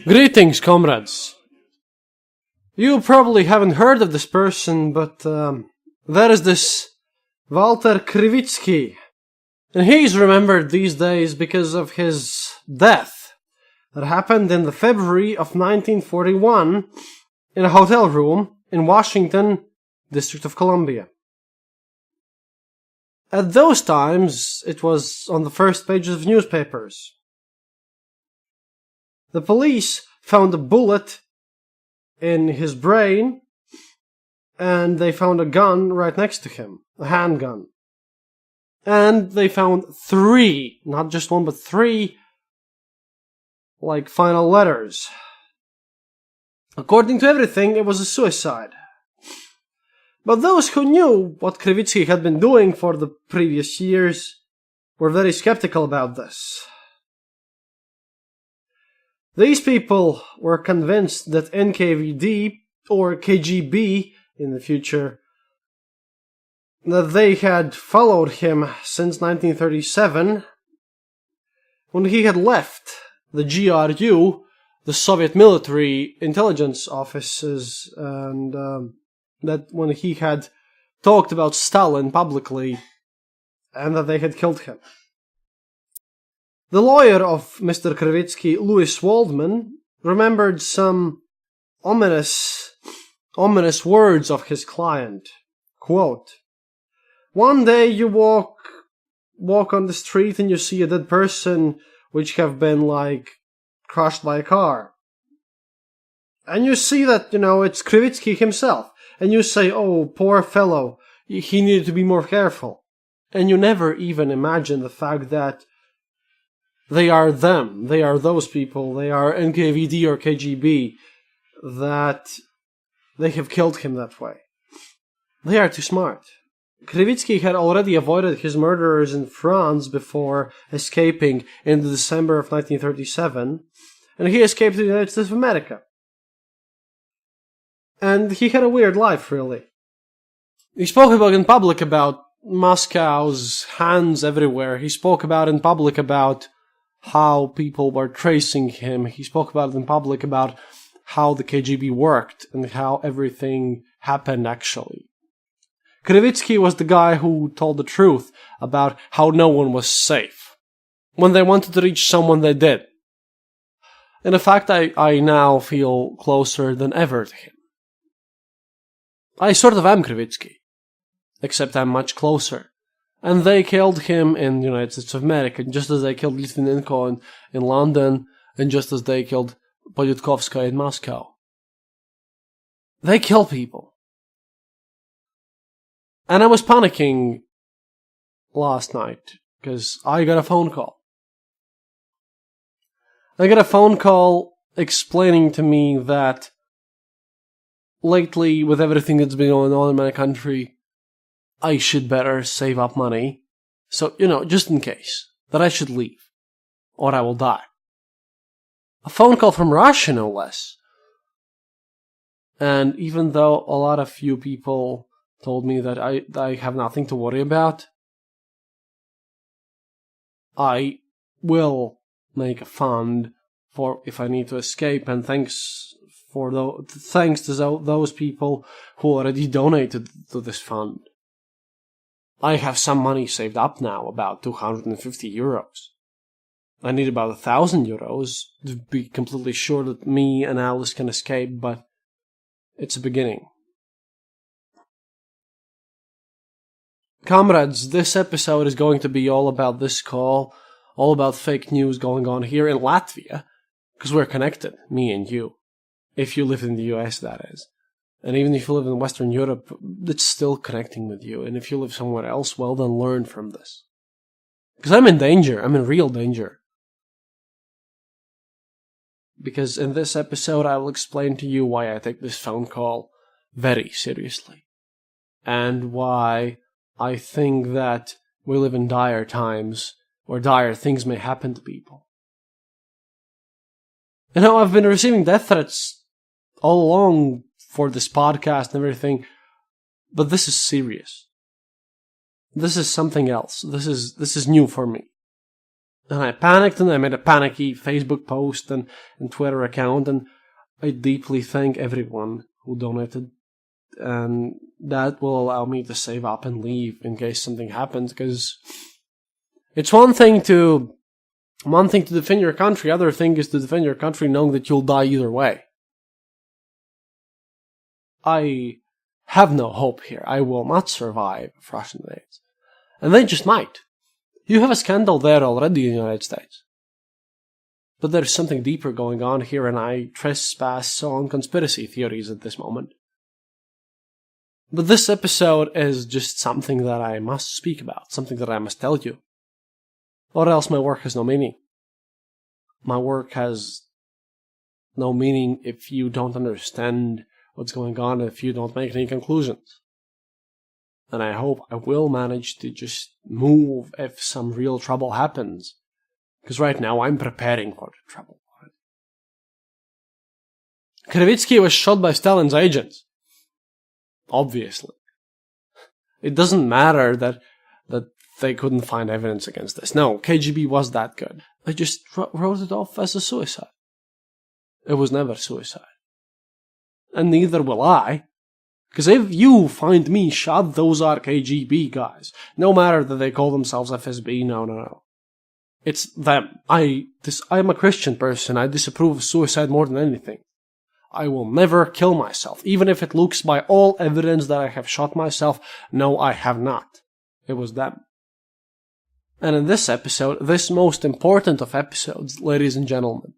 Greetings, comrades. You probably haven't heard of this person, but there is this Walter Krivitsky, and he's remembered these days because of his death that happened in the February of 1941 in a hotel room in Washington, District of Columbia. At those times, it was on the first pages of newspapers. The police found a bullet in his brain, and they found a gun right next to him, a handgun. And they found 3, not just 1, but 3, final letters. According to everything, it was a suicide. But those who knew what Krivitsky had been doing for the previous years were very skeptical about this. These people were convinced that NKVD, or KGB in the future, that they had followed him since 1937, when he had left the GRU, the Soviet military intelligence offices, and that when he had talked about Stalin publicly, and that they had killed him. The lawyer of Mr. Krivitsky, Louis Waldman, remembered some ominous words of his client. Quote, "One day you walk on the street and you see a dead person which have been, crushed by a car. And you see that, it's Krivitsky himself. And you say, oh, poor fellow, he needed to be more careful. And you never even imagine the fact that they are them, they are those people, they are NKVD or KGB, that they have killed him that way. They are too smart. Krivitsky had already avoided his murderers in France before escaping in December of 1937, and he escaped to the United States of America. And he had a weird life, really. He spoke in public about Moscow's hands everywhere. He spoke in public about how people were tracing him. He spoke in public about how the KGB worked and how everything happened actually. Krivitsky was the guy who told the truth about how no one was safe. When they wanted to reach someone, they did. And in fact, I now feel closer than ever to him. I sort of am Krivitsky, except I'm much closer. And they killed him in the United States of America, just as they killed Litvinenko in London, and just as they killed Polyutkovskaya in Moscow. They kill people. And I was panicking last night, because I got a phone call. I got a phone call explaining to me that lately, with everything that's been going on in my country, I should better save up money, so, just in case, that I should leave, or I will die. A phone call from Russia, no less. And even though a lot of few people told me that I have nothing to worry about, I will make a fund for if I need to escape, and thanks to those people who already donated to this fund. I have some money saved up now, about 250 euros. I need about 1,000 euros to be completely sure that me and Alice can escape, but it's a beginning. Comrades, this episode is going to be all about this call, all about fake news going on here in Latvia, because we're connected, me and you. If you live in the US, that is. And even if you live in Western Europe, it's still connecting with you. And if you live somewhere else, well, then learn from this. Because I'm in danger. I'm in real danger. Because in this episode, I will explain to you why I take this phone call very seriously. And why I think that we live in dire times, where dire things may happen to people. I've been receiving death threats all along for this podcast and everything, but this is serious. This is something else. This is new for me. And I panicked, and I made a panicky Facebook post and Twitter account, and I deeply thank everyone who donated, and that will allow me to save up and leave in case something happens, because it's one thing to defend your country, other thing is to defend your country knowing that you'll die either way. I have no hope here. I will not survive if Russia invades. And they just might. You have a scandal there already in the United States. But there's something deeper going on here, and I trespass on conspiracy theories at this moment. But this episode is just something that I must speak about, something that I must tell you. Or else my work has no meaning. My work has no meaning if you don't understand what's going on, if you don't make any conclusions. And I hope I will manage to just move if some real trouble happens. Because right now I'm preparing for the trouble. Krivitsky was shot by Stalin's agents. Obviously. It doesn't matter that they couldn't find evidence against this. No, KGB was that good. They just wrote it off as a suicide. It was never suicide. And neither will I. Because if you find me shot, those are KGB guys. No matter that they call themselves FSB, no. It's them. I'm a Christian person. I disapprove of suicide more than anything. I will never kill myself, even if it looks by all evidence that I have shot myself. No, I have not. It was them. And in this episode, this most important of episodes, ladies and gentlemen,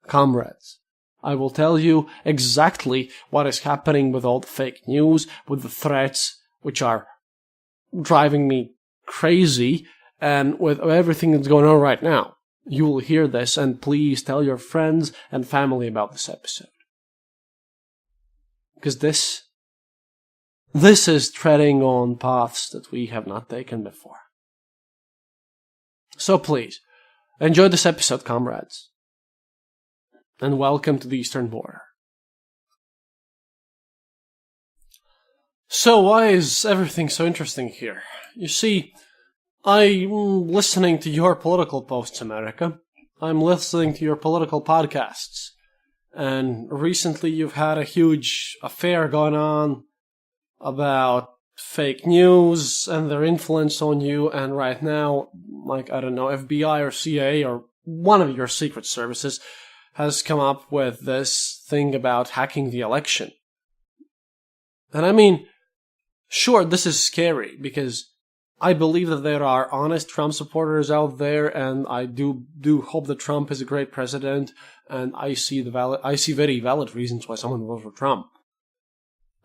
comrades, I will tell you exactly what is happening with all the fake news, with the threats, which are driving me crazy, and with everything that's going on right now. You will hear this, and please tell your friends and family about this episode. Because this is treading on paths that we have not taken before. So please, enjoy this episode, comrades. And welcome to the Eastern Border. So why is everything so interesting here? You see, I'm listening to your political posts, America. I'm listening to your political podcasts. And recently you've had a huge affair going on about fake news and their influence on you, and right now, like, I don't know, FBI or CIA or one of your secret services has come up with this thing about hacking the election. And I mean, sure, this is scary, because I believe that there are honest Trump supporters out there, and I do hope that Trump is a great president, and I see very valid reasons why someone will vote for Trump.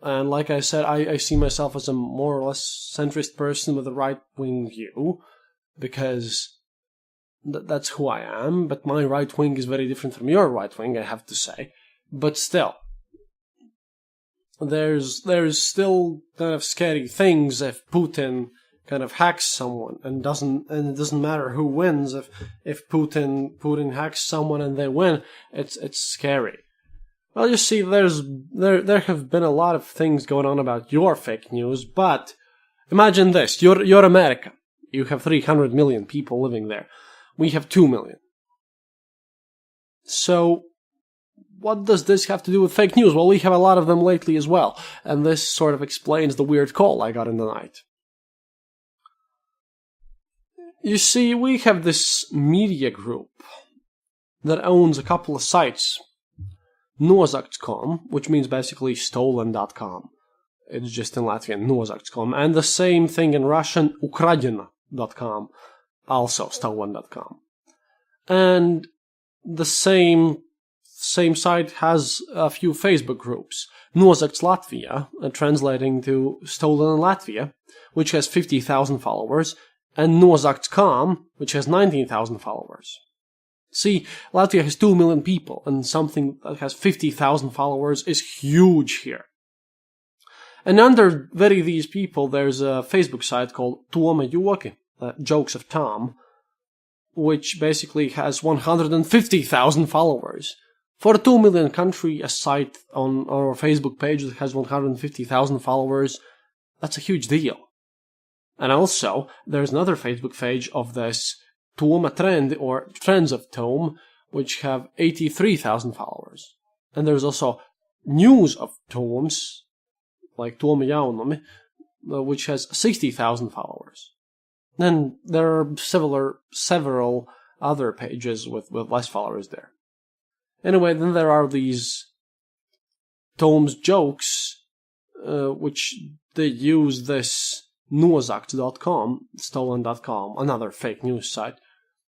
And like I said, I see myself as a more or less centrist person with a right-wing view, because that's who I am, but my right wing is very different from your right wing, I have to say. But still, there's still kind of scary things if Putin kind of hacks someone, and it doesn't matter who wins. If Putin hacks someone and they win, it's scary. Well, you see, there have been a lot of things going on about your fake news, but imagine this: you're America. You have 300 million people living there. We have 2 million. So, what does this have to do with fake news? Well, we have a lot of them lately as well, and this sort of explains the weird call I got in the night. You see, we have this media group that owns a couple of sites. Nozakts.com, which means basically stolen.com. It's just in Latvian, Nozakts.com. And the same thing in Russian, Ukradina.com. Also stolen.com. And the same site has a few Facebook groups. Nozakts Latvia, translating to Stolen in Latvia, which has 50,000 followers, and Nozakts.com, which has 19,000 followers. See, Latvia has 2 million people, and something that has 50,000 followers is huge here. And under these people, there's a Facebook site called Toma Joki, Jokes of Tom, which basically has 150,000 followers. For a 2 million country, a site on our Facebook page that has 150,000 followers, that's a huge deal. And also, there's another Facebook page of this Tuoma Trend, or Trends of Tome, which have 83,000 followers. And there's also News of Tomes, like Tuoma Jaunomi, which has 60,000 followers. Then there are several other pages with less followers there. Anyway, then there are these Tomes jokes, which they use this Nuozakt.com, stolen.com, another fake news site,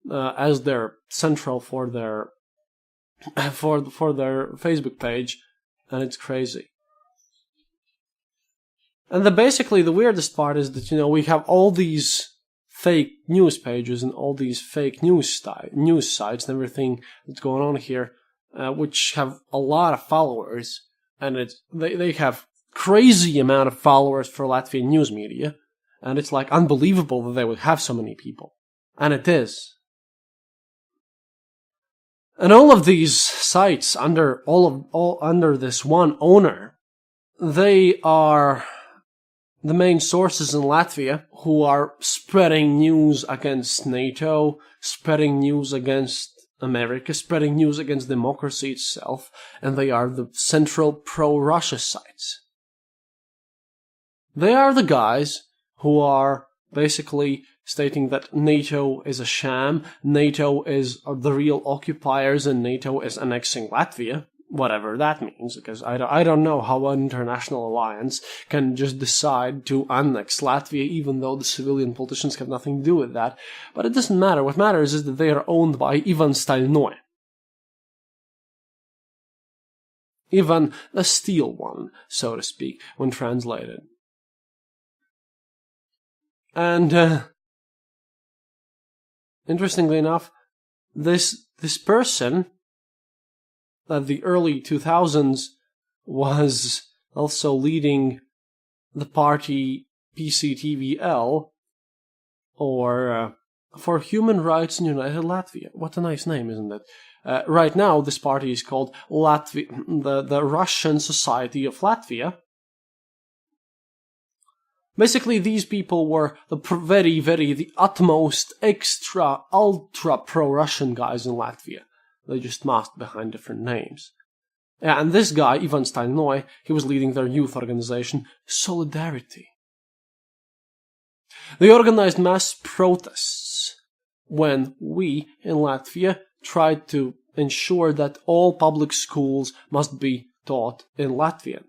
as their central for their for their Facebook page, and it's crazy. And basically the weirdest part is that, we have all these fake news pages and all these fake news sites and everything that's going on here, which have a lot of followers, and they have crazy amount of followers for Latvian news media, and it's like unbelievable that they would have so many people, and it is. And all of these sites under under this one owner, they are the main sources in Latvia who are spreading news against NATO, spreading news against America, spreading news against democracy itself, and they are the central pro-Russia sites. They are the guys who are basically stating that NATO is a sham, NATO is the real occupiers, and NATO is annexing Latvia, whatever that means, because I don't know how an international alliance can just decide to annex Latvia, even though the civilian politicians have nothing to do with that. But it doesn't matter. What matters is that they are owned by Ivan Stalnoy. Ivan, the steel one, so to speak, when translated. And interestingly enough, this person at the early 2000s was also leading the party PCTVL, or For Human Rights in United Latvia. What a nice name, isn't it? Right now, this party is called the Russian Society of Latvia. Basically, these people were the utmost ultra pro-Russian guys in Latvia. They just masked behind different names. Yeah, and this guy, Ivan Stalnoy, he was leading their youth organization, Solidarity. They organized mass protests when we, in Latvia, tried to ensure that all public schools must be taught in Latvian.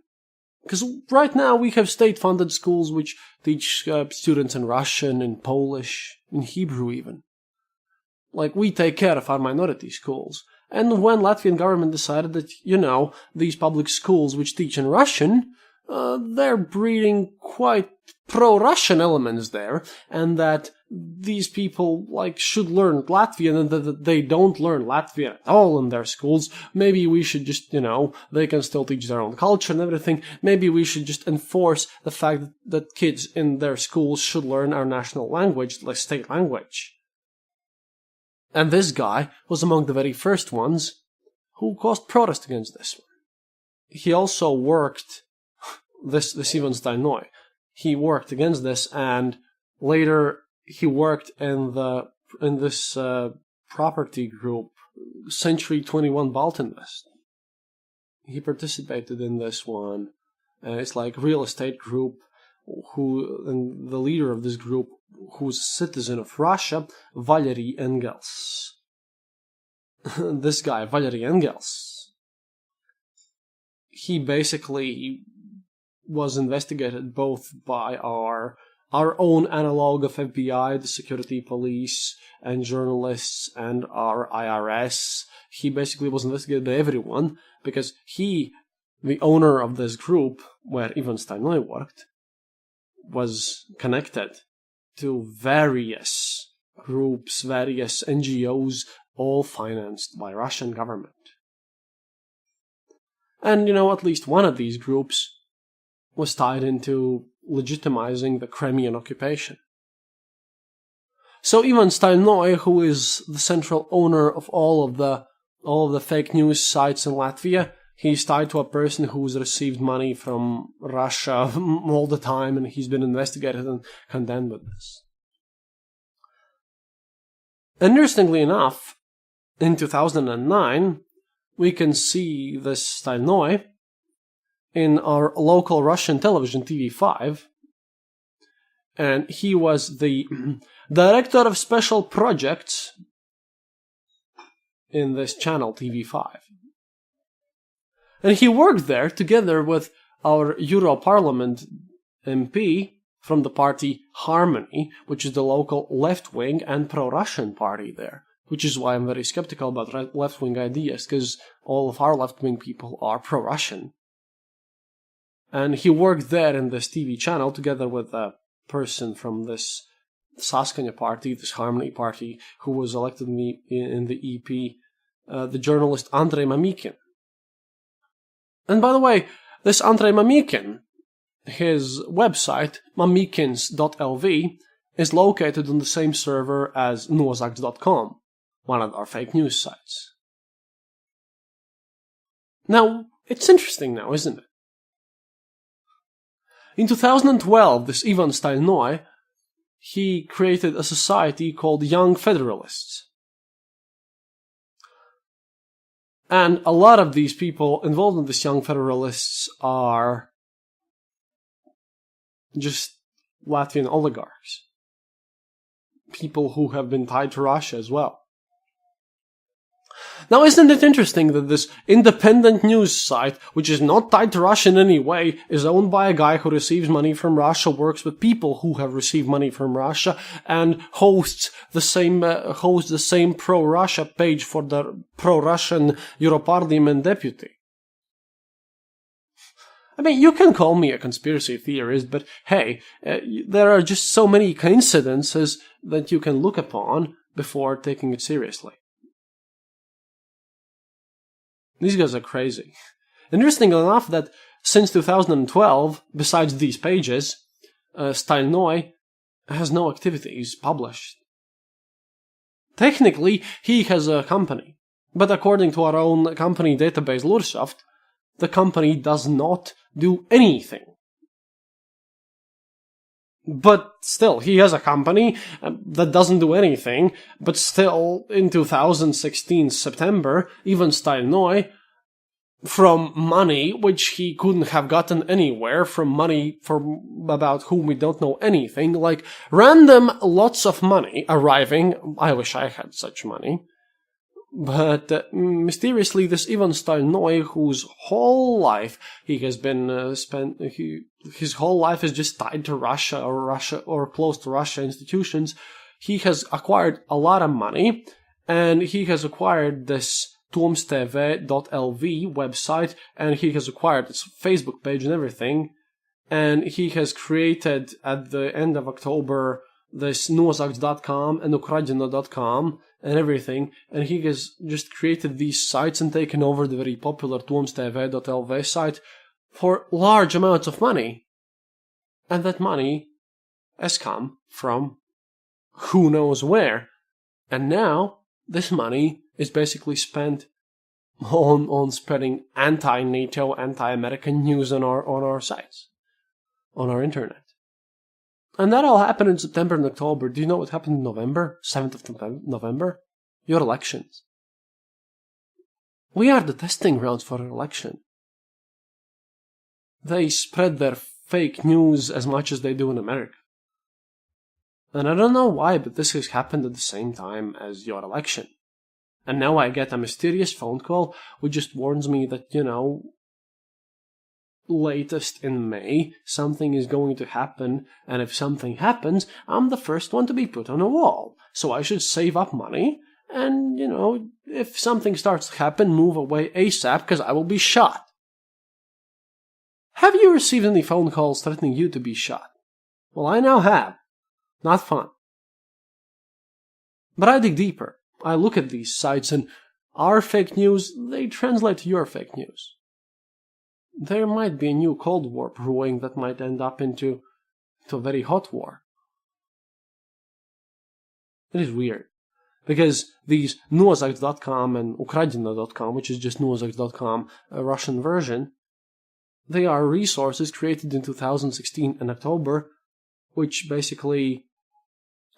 Because right now we have state-funded schools which teach students in Russian, in Polish, in Hebrew even. Like, we take care of our minority schools. And when Latvian government decided that, these public schools which teach in Russian, they're breeding quite pro-Russian elements there, and that these people, should learn Latvian, and that they don't learn Latvian at all in their schools, maybe we should just, they can still teach their own culture and everything, maybe we should just enforce the fact that kids in their schools should learn our national language, like state language. And this guy was among the very first ones who caused protest against this one. He also worked, this Ivan Stalnoy, he worked against this, and later he worked in this property group, Century 21 Baltinvest. He participated in this one. It's like real estate group, and the leader of this group, who's a citizen of Russia, Valery Engels. This guy, Valery Engels, he basically was investigated both by our own analog of FBI, the security police, and journalists, and our IRS. He basically was investigated by everyone, because he, the owner of this group, where Ivan Stalnoy worked, was connected to various groups, various NGOs, all financed by Russian government. And, at least one of these groups was tied into legitimizing the Crimean occupation. So Ivan Stalnoy, who is the central owner of all of the all of the fake news sites in Latvia, he's tied to a person who's received money from Russia all the time, and he's been investigated and condemned with this. Interestingly enough, in 2009, we can see this Stalnoy in our local Russian television, TV5, and he was the director of special projects in this channel, TV5. And he worked there together with our Europarlament MP from the party Harmony, which is the local left-wing and pro-Russian party there, which is why I'm very skeptical about left-wing ideas, because all of our left-wing people are pro-Russian. And he worked there in this TV channel together with a person from this Saskaņa party, this Harmony party, who was elected in the EP, the journalist Andrei Mamykin. And by the way, this Andrei Mamykin, his website, mamykins.lv, is located on the same server as nozagts.com, one of our fake news sites. Now, it's interesting now, isn't it? In 2012, this Ivan Stalnoy, he created a society called Young Federalists. And a lot of these people involved in this Young Federalists are just Latvian oligarchs. People who have been tied to Russia as well. Now, isn't it interesting that this independent news site, which is not tied to Russia in any way, is owned by a guy who receives money from Russia, works with people who have received money from Russia, and hosts the same pro-Russia page for the pro-Russian Europarlament deputy? I mean, you can call me a conspiracy theorist, but hey, there are just so many coincidences that you can look upon before taking it seriously. These guys are crazy. Interesting enough that since 2012, besides these pages, Stalnoy has no activities published. Technically, he has a company, but according to our own company database, Lursoft, the company does not do anything. But still, he has a company that doesn't do anything, but still, in 2016 September, Ivan Stalnoy, from money which he couldn't have gotten anywhere, from money about whom we don't know anything, like random lots of money arriving, I wish I had such money, but mysteriously this Ivan Stalnoy, whose whole life he has been his whole life is just tied to Russia or close to Russia institutions, he has acquired a lot of money, and he has acquired this tomstv.lv website, and he has acquired its Facebook page and everything, and he has created at the end of October this nozagts.com and ukradino.com and everything, and he has just created these sites and taken over the very popular tomstv.lv site for large amounts of money. And that money has come from who knows where. And now this money is basically spent on spreading anti-NATO, anti-American news on our sites, on our internet. And that all happened in September and October. Do you know what happened in November? 7th of November? Your elections. We are the testing grounds for an election. They spread their fake news as much as they do in America. And I don't know why, but this has happened at the same time as your election. And now I get a mysterious phone call which just warns me that, latest in May, something is going to happen, and if something happens, I'm the first one to be put on a wall. So I should save up money, and, if something starts to happen, move away ASAP, because I will be shot. Have you received any phone calls threatening you to be shot? Well, I now have. Not fun. But I dig deeper. I look at these sites, and our fake news, they translate to your fake news. There might be a new Cold War brewing that might end up into a very hot war. It is weird. Because these nuozakt.com and Ukradino.com, which is just nuozakt.com, a Russian version, they are resources created in 2016 in October, which basically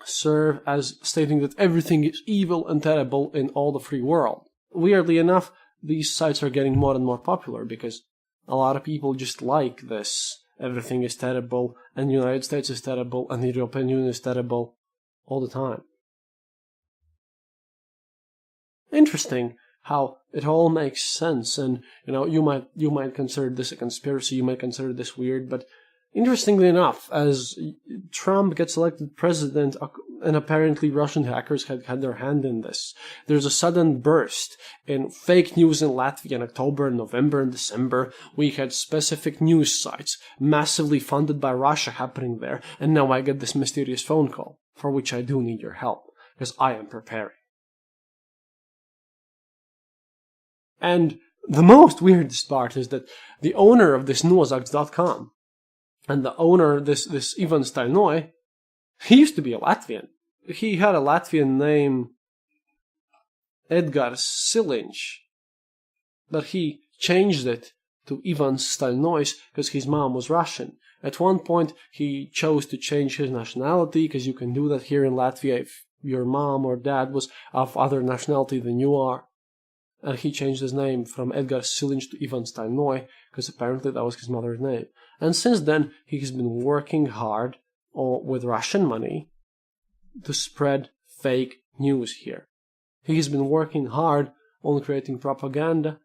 serve as stating that everything is evil and terrible in all the free world. Weirdly enough, these sites are getting more and more popular because a lot of people just like this. Everything is terrible, and the United States is terrible, and the European Union is terrible all the time. Interesting how it all makes sense, and you might consider this a conspiracy, you might consider this weird, but interestingly enough, as Trump gets elected president, and apparently Russian hackers had their hand in this, there's a sudden burst in fake news in Latvia in October, November, and December. We had specific news sites, massively funded by Russia, happening there, and now I get this mysterious phone call, for which I do need your help, because I am preparing. And the most weirdest part is that the owner of this nuozakt.com and the owner, this Ivan Stalnoy, he used to be a Latvian. He had a Latvian name, Edgars Siliņš, but he changed it to Ivan Stalnois because his mom was Russian. At one point, he chose to change his nationality, because you can do that here in Latvia if your mom or dad was of other nationality than you are. And he changed his name from Edgars Siliņš to Ivan Stalnoy, because apparently that was his mother's name. And since then, he has been working hard with Russian money to spread fake news here. He has been working hard on creating propaganda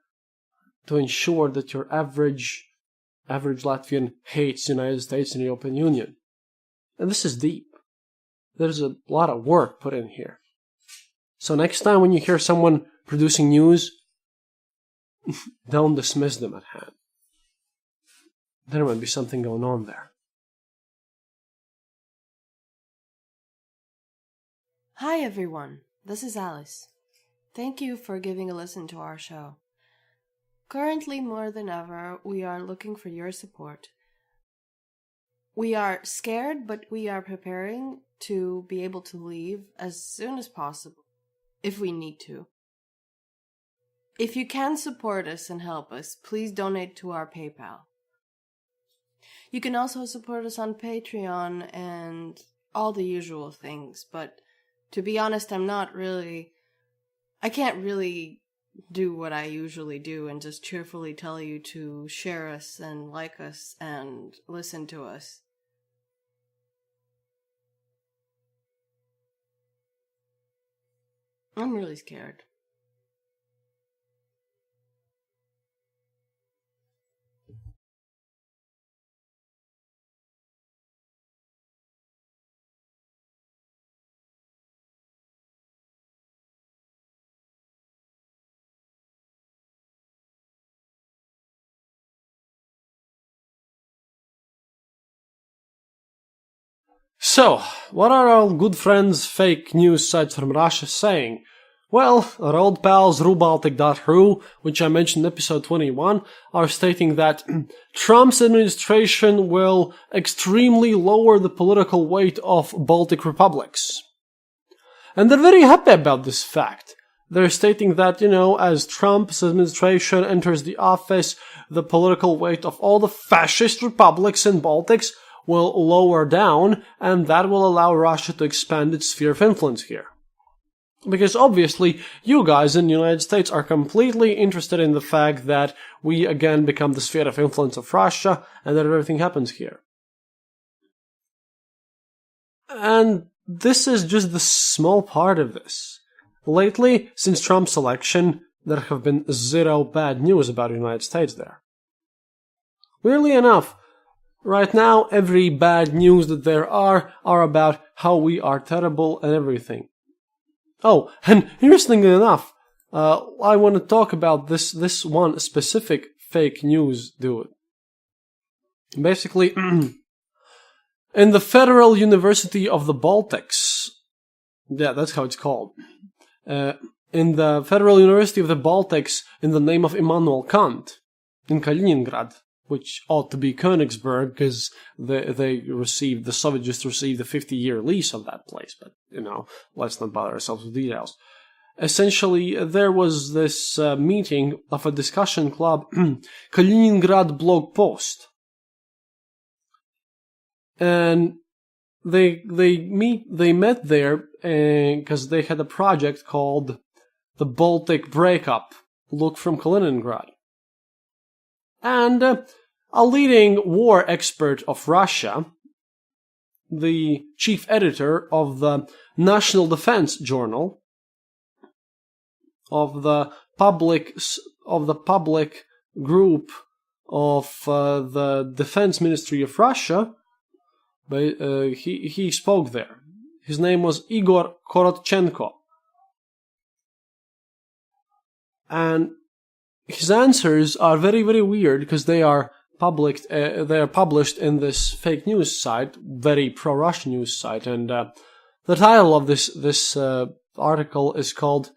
to ensure that your average Latvian hates the United States and the European Union. And this is deep. There's a lot of work put in here. So next time when you hear someone producing news, don't dismiss them at hand. There might be something going on there. Hi everyone, this is Alice. Thank you for giving a listen to our show. Currently, more than ever, we are looking for your support. We are scared, but we are preparing to be able to leave as soon as possible, if we need to. If you can support us and help us, please donate to our PayPal. You can also support us on Patreon and all the usual things, but to be honest, I can't really do what I usually do and just cheerfully tell you to share us and like us and listen to us. I'm really scared. So, what are our good friends fake news sites from Russia saying? Well, our old pals RuBaltic.ru, which I mentioned in episode 21, are stating that Trump's administration will extremely lower the political weight of Baltic republics. And they're very happy about this fact. They're stating that, as Trump's administration enters the office, the political weight of all the fascist republics in Baltics will lower down, and that will allow Russia to expand its sphere of influence here. Because obviously, you guys in the United States are completely interested in the fact that we again become the sphere of influence of Russia, and that everything happens here. And this is just the small part of this. Lately, since Trump's election, there have been zero bad news about the United States there. Weirdly enough, right now, every bad news that there are about how we are terrible and everything. Oh, and interestingly enough, I want to talk about this one specific fake news dude. Basically, in the Federal University of the Baltics, yeah, that's how it's called, in the Federal University of the Baltics, in the name of Immanuel Kant, in Kaliningrad, which ought to be Königsberg, because the Soviets just received a 50-year lease of that place, but, let's not bother ourselves with details. Essentially, there was this meeting of a discussion club, Kaliningrad Blog Post. And they met there because they had a project called the Baltic Breakup, Look from Kaliningrad. And a leading war expert of Russia, the chief editor of the National Defense Journal, of the public group of the Defense Ministry of Russia, he spoke there. His name was Igor Korotchenko. And his answers are very, very weird because they are published in this fake news site, very pro-Russian news site, and the title of this article is called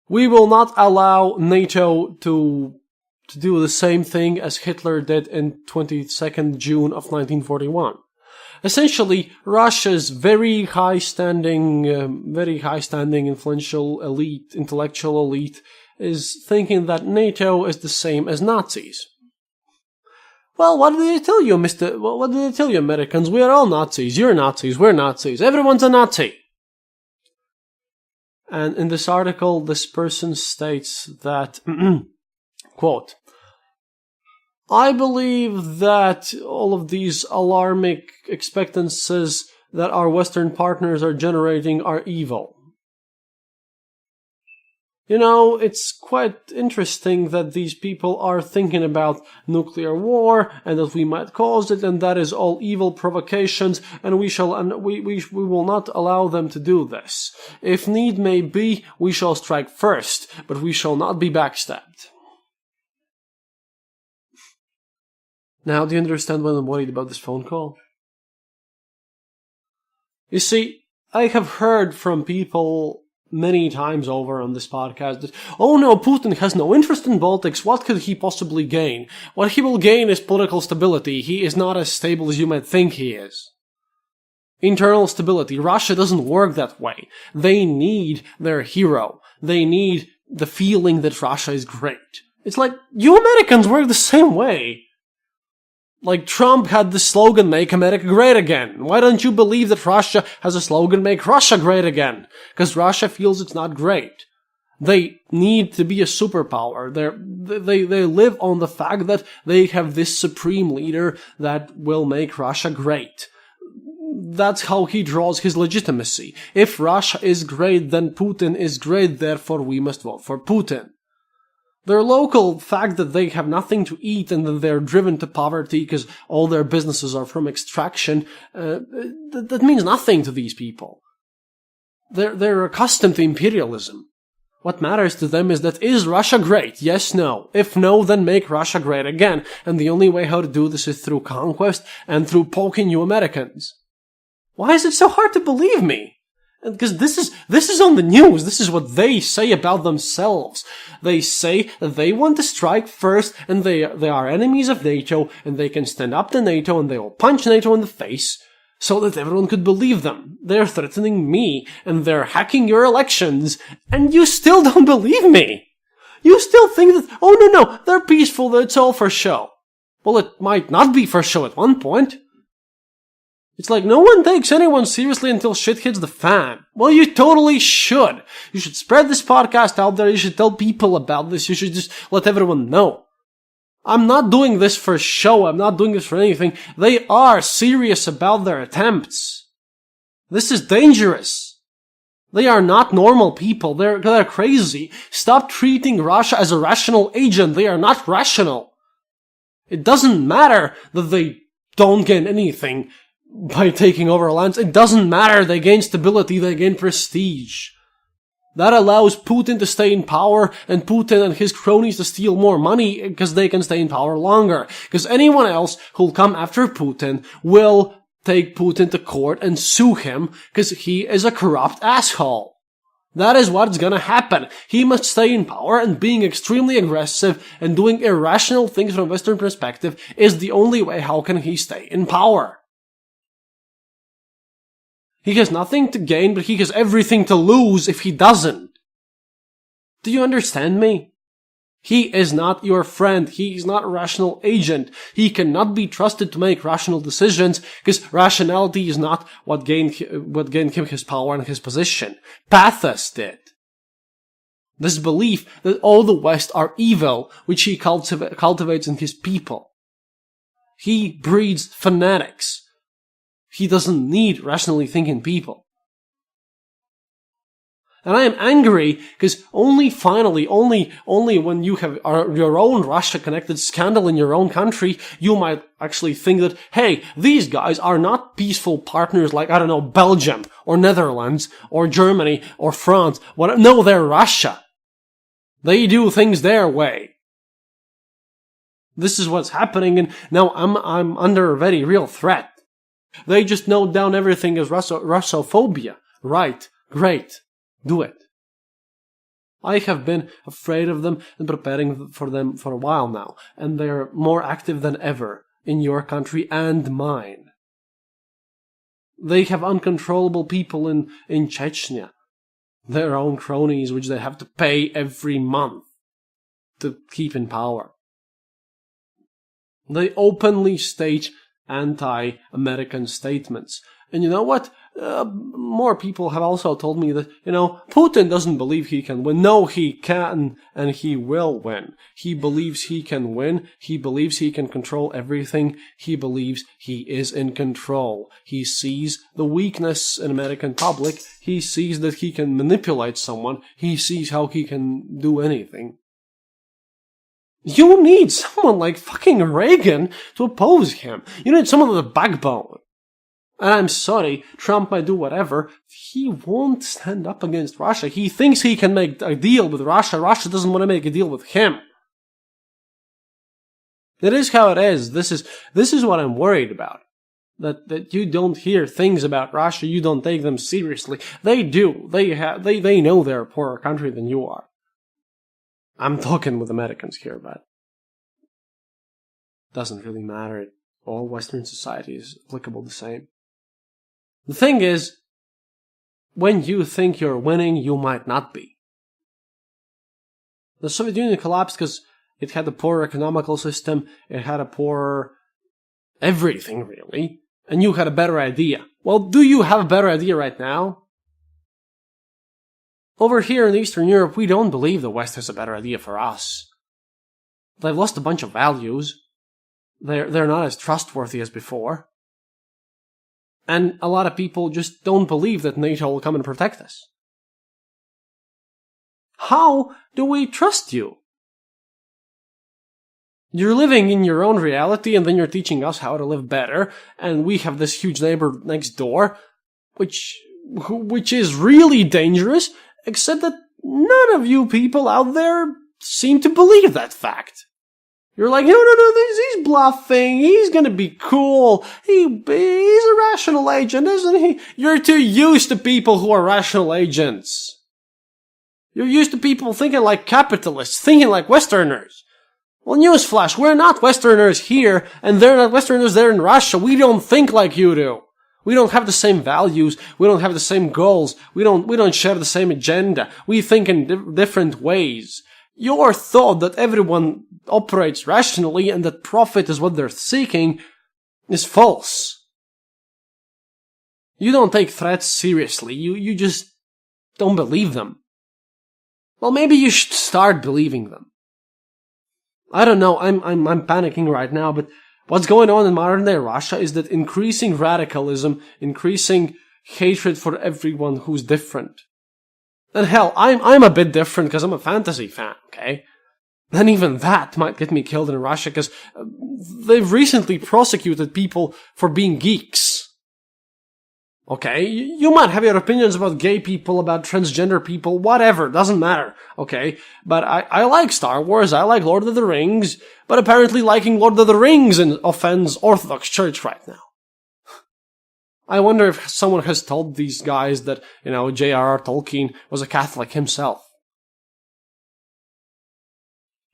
"We will not allow NATO to do the same thing as Hitler did in 22nd June of 1941." Essentially, Russia's very high-standing, influential elite, intellectual elite, is thinking that NATO is the same as Nazis. Well, what did they tell you, what did they tell you, Americans? We are all Nazis. You're Nazis. We're Nazis. Everyone's a Nazi. And in this article, this person states that, quote, "I believe that all of these alarming expectancies that our Western partners are generating are evil." It's quite interesting that these people are thinking about nuclear war and that we might cause it, and that is all evil provocations, and we will not allow them to do this. If need may be, we shall strike first, but we shall not be backstabbed. Now, do you understand why I'm worried about this phone call? You see, I have heard from people many times over on this podcast that, oh no, Putin has no interest in Baltics, what could he possibly gain? What he will gain is political stability. He is not as stable as you might think he is. Internal stability. Russia doesn't work that way. They need their hero. They need the feeling that Russia is great. It's like, you Americans work the same way. Like Trump had the slogan, "Make America Great Again." Why don't you believe that Russia has a slogan, "Make Russia Great Again"? Because Russia feels it's not great. They need to be a superpower. They live on the fact that they have this supreme leader that will make Russia great. That's how he draws his legitimacy. If Russia is great, then Putin is great, therefore we must vote for Putin. Their local fact that they have nothing to eat and that they're driven to poverty because all their businesses are from extraction, that means nothing to these people. They're accustomed to imperialism. What matters to them is that, is Russia great? Yes, no. If no, then make Russia great again. And the only way how to do this is through conquest and through poking you Americans. Why is it so hard to believe me? Because this is on the news. This is what they say about themselves. They say that they want to strike first, and they are enemies of NATO, and they can stand up to NATO, and they will punch NATO in the face, so that everyone could believe them. They're threatening me, and they're hacking your elections, and you still don't believe me. You still think that, oh no, they're peaceful, that it's all for show. Well, it might not be for show at one point. It's like no one takes anyone seriously until shit hits the fan. Well, you totally should. You should spread this podcast out there. You should tell people about this. You should just let everyone know. I'm not doing this for show. I'm not doing this for anything. They are serious about their attempts. This is dangerous. They are not normal people. They're crazy. Stop treating Russia as a rational agent. They are not rational. It doesn't matter that they don't gain anything by taking over lands. It doesn't matter. They gain stability, they gain prestige. That allows Putin to stay in power and Putin and his cronies to steal more money because they can stay in power longer. Because anyone else who'll come after Putin will take Putin to court and sue him because he is a corrupt asshole. That is what's gonna happen. He must stay in power, and being extremely aggressive and doing irrational things from a Western perspective is the only way how can he stay in power. He has nothing to gain, but he has everything to lose if he doesn't. Do you understand me? He is not your friend. He is not a rational agent. He cannot be trusted to make rational decisions because rationality is not what gained him his power and his position. Pathos did. This belief that all the West are evil, which he cultivates in his people. He breeds fanatics. He doesn't need rationally thinking people. And I am angry because only when you have your own Russia-connected scandal in your own country, you might actually think that, hey, these guys are not peaceful partners like, I don't know, Belgium or Netherlands or Germany or France. No, they're Russia. They do things their way. This is what's happening, and now I'm under a very real threat. They just note down everything as Russophobia. Right. Great. Do it. I have been afraid of them and preparing for them for a while now, and they're more active than ever in your country and mine. They have uncontrollable people in Chechnya, their own cronies, which they have to pay every month to keep in power. They openly stage anti-American statements. And you know what? More people have also told me that, Putin doesn't believe he can win. No, he can and he will win. He believes he can win. He believes he can control everything. He believes he is in control. He sees the weakness in American public. He sees that he can manipulate someone. He sees how he can do anything. You need someone like fucking Reagan to oppose him. You need someone with a backbone. And I'm sorry, Trump might do whatever. He won't stand up against Russia. He thinks he can make a deal with Russia. Russia doesn't want to make a deal with him. It is how it is. This is what I'm worried about. That you don't hear things about Russia. You don't take them seriously. They do. They know they're a poorer country than you are. I'm talking with Americans here, but it doesn't really matter. All Western society is applicable the same. The thing is, when you think you're winning, you might not be. The Soviet Union collapsed because it had a poor economical system, it had a poor everything, really, and you had a better idea. Well, do you have a better idea right now? Over here in Eastern Europe, we don't believe the West has a better idea for us. They've lost a bunch of values. They're not as trustworthy as before. And a lot of people just don't believe that NATO will come and protect us. How do we trust you? You're living in your own reality and then you're teaching us how to live better, and we have this huge neighbor next door, which is really dangerous, except that none of you people out there seem to believe that fact. You're like, no, he's bluffing, he's gonna be cool, he's a rational agent, isn't he? You're too used to people who are rational agents. You're used to people thinking like capitalists, thinking like Westerners. Well, newsflash, we're not Westerners here, and they're not Westerners there in Russia. We don't think like you do. We don't have the same values, we don't have the same goals, we don't share the same agenda, we think in different ways. Your thought that everyone operates rationally and that profit is what they're seeking is false. You don't take threats seriously. You just don't believe them. Well, maybe you should start believing them. I don't know. I'm panicking right now, but what's going on in modern day Russia is that increasing radicalism, increasing hatred for everyone who's different. And hell, I'm a bit different because I'm a fantasy fan, okay? And even that might get me killed in Russia because they've recently prosecuted people for being geeks. Okay? You might have your opinions about gay people, about transgender people, whatever, doesn't matter, okay? But I like Star Wars, I like Lord of the Rings, but apparently liking Lord of the Rings offends Orthodox Church right now. I wonder if someone has told these guys that, J.R.R. Tolkien was a Catholic himself.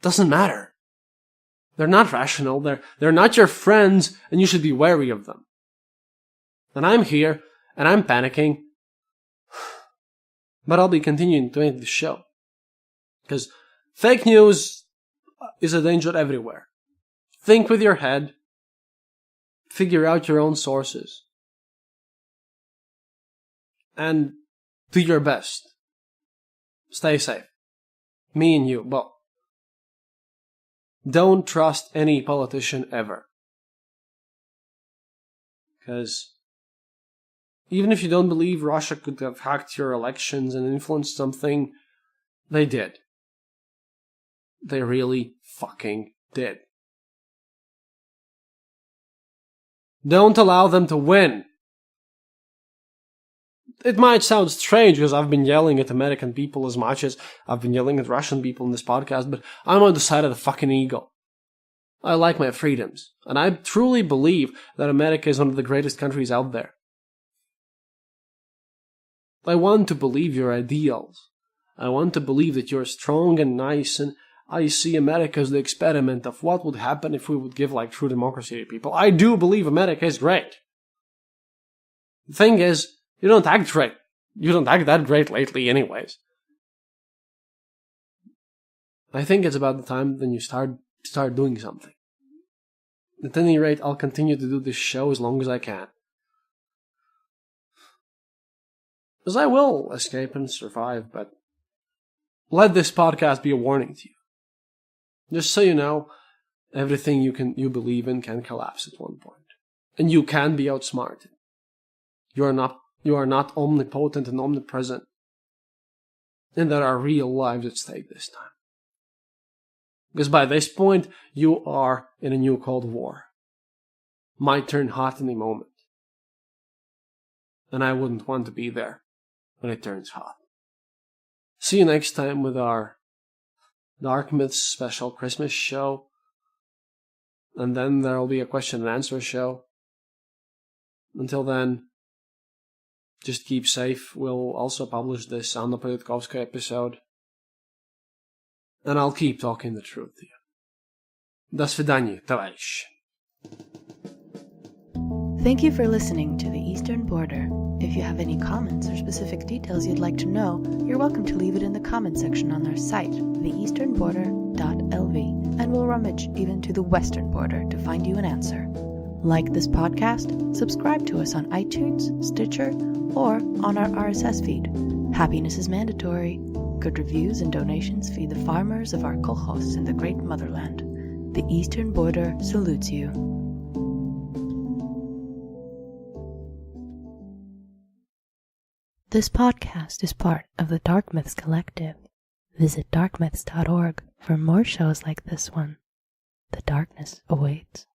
Doesn't matter. They're not rational, they're not your friends, and you should be wary of them. And I'm here, and I'm panicking, but I'll be continuing to make this show. Because fake news is a danger everywhere. Think with your head, figure out your own sources, and do your best. Stay safe. Me and you, well, don't trust any politician ever. Because even if you don't believe Russia could have hacked your elections and influenced something, they did. They really fucking did. Don't allow them to win. It might sound strange because I've been yelling at American people as much as I've been yelling at Russian people in this podcast, but I'm on the side of the fucking eagle. I like my freedoms, and I truly believe that America is one of the greatest countries out there. I want to believe your ideals. I want to believe that you're strong and nice, and I see America as the experiment of what would happen if we would give true democracy to people. I do believe America is great. The thing is, you don't act great. You don't act that great lately anyways. I think it's about the time then you start doing something. At any rate, I'll continue to do this show as long as I can. Because I will escape and survive, but let this podcast be a warning to you. Just so you know, everything you believe in can collapse at one point. And you can be outsmarted. You are not omnipotent and omnipresent. And there are real lives at stake this time. Because by this point, you are in a new Cold War. Might turn hot any moment. And I wouldn't want to be there when it turns hot. See you next time with our Dark Myths special Christmas show. And then there will be a question and answer show. Until then, just keep safe. We'll also publish this Anna Politkovskaya episode. And I'll keep talking the truth to you. До свидания, товарищ. Thank you for listening to The Eastern Border. If you have any comments or specific details you'd like to know, you're welcome to leave it in the comment section on our site, theeasternborder.lv, and we'll rummage even to the western border to find you an answer. Like this podcast, subscribe to us on iTunes, Stitcher, or on our RSS feed. Happiness is mandatory. Good reviews and donations feed the farmers of our kolkhozs in the great motherland. The Eastern Border salutes you. This podcast is part of the Dark Myths Collective. Visit darkmyths.org for more shows like this one. The darkness awaits.